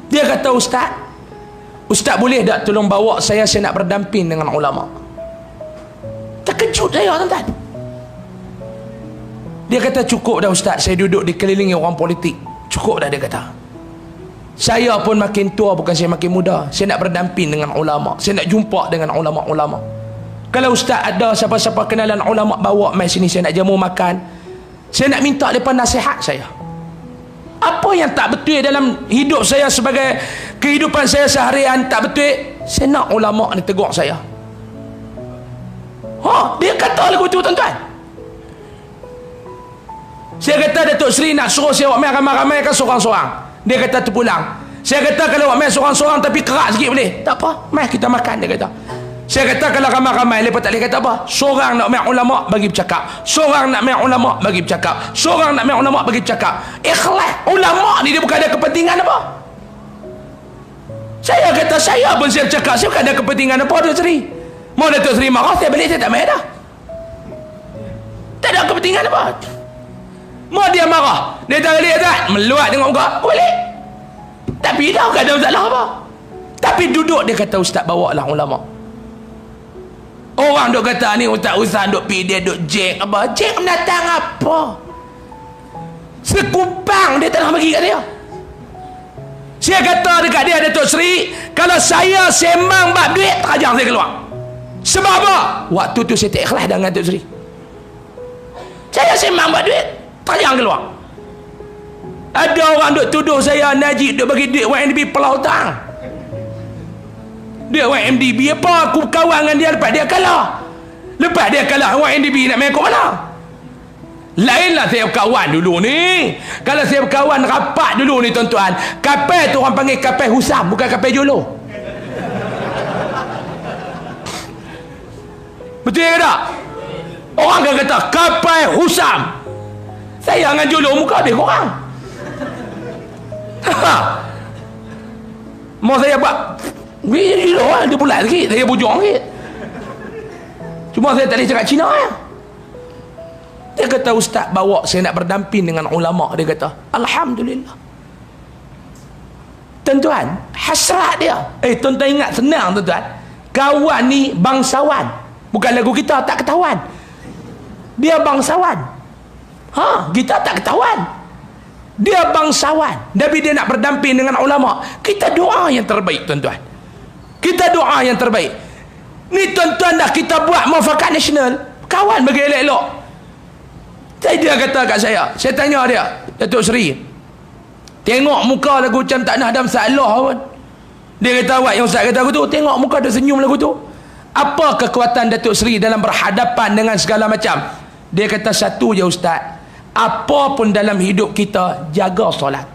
Dia kata, Ustaz boleh tak tolong bawa saya nak berdamping dengan ulama? Terkejut saya, tuan-tuan. Dia kata, cukup dah Ustaz, saya duduk dikelilingi orang politik. Cukup dah, dia kata. Saya pun makin tua, bukan saya makin muda. Saya nak berdamping dengan ulama. Saya nak jumpa dengan ulama-ulama. Kalau Ustaz ada siapa-siapa kenalan ulama, bawa mai sini, saya nak jamu makan. Saya nak minta mereka nasihat saya. Apa yang tak betul dalam hidup saya sebagai kehidupan saya seharian tak betul, saya nak ulama ni tegur saya. Dia kata lagu tu, tuan-tuan. Saya kata, Datuk Seri nak suruh saya awak main ramai-ramai kan seorang-seorang? Dia kata terpulang. Saya kata, kalau awak main seorang-seorang tapi kerak sikit boleh? Tak apa, main kita makan, dia kata. Saya kata, kalau ramai-ramai lepas tak boleh kata apa? Seorang nak main ulama bagi bercakap, seorang nak main ulama bagi bercakap, seorang nak main ulama bagi bercakap. Ikhlas. Ulama ni dia bukan ada kepentingan apa? Saya kata, saya pun saya bercakap, saya bukan ada kepentingan apa, Datuk Seri. Mau Datuk Seri marah, saya balik, saya tak main dah. Tak ada kepentingan apa. Mau dia marah, dia tak balik, tak meluat tengok muka, balik. Tapi dah tak ada masalah apa. Tapi duduk, dia kata, Ustaz bawa lah ulama. Orang duk kata ni Ustaz duk pergi, dia duk jek apa? Jek mendatang apa? Sekupang dia telah bagi kat dia. Saya kata dekat dia, Datuk Seri, kalau saya sembang bab duit, terajang saya keluar. Sebab apa? Waktu tu saya tak ikhlas dengan Datuk Seri. Saya sembang bab duit, terajang keluar. Ada orang duk tuduh saya Najib duk bagi duit YMDB pelau hutang. Dia YMDB apa? Aku kawan dengan dia, lepas dia kalah. Lepas dia kalah, YMDB nak main kat mana? Lainlah saya berkawan dulu ni. Kalau saya berkawan rapat dulu ni, tuan-tuan, kapal tu orang panggil kapal Husam, bukan kapal Jolo. Betul ke tak? Orang kan kata kapal Husam. Saya dengan Jolo muka habis korang. Mau saya buat dia bulat sikit, saya bujung sikit. Cuma saya tak boleh cakap Cina ya. Dia kata, Ustaz bawa saya nak berdamping dengan ulama. Dia kata, Alhamdulillah. Tuan-tuan, hasrat dia. Tuan-tuan ingat, senang tuan-tuan. Kawan ni bangsawan. Bukan lagu kita tak ketahuan. Dia bangsawan. Kita tak ketahuan. Dia bangsawan. Tapi dia nak berdamping dengan ulama. Kita doa yang terbaik, tuan-tuan. Kita doa yang terbaik. Ni tuan-tuan dah kita buat muafakat nasional. Kawan bagi elok-elok. Dia kata kat saya tanya dia, Datuk Seri, tengok muka lagu macam tak nak ada masalah pun. Dia kata, awak yang Ustaz kata aku tu, tengok muka dia senyum lagu tu. Apa kekuatan Datuk Seri dalam berhadapan dengan segala macam? Dia kata, satu je Ustaz, apa pun dalam hidup kita, jaga solat.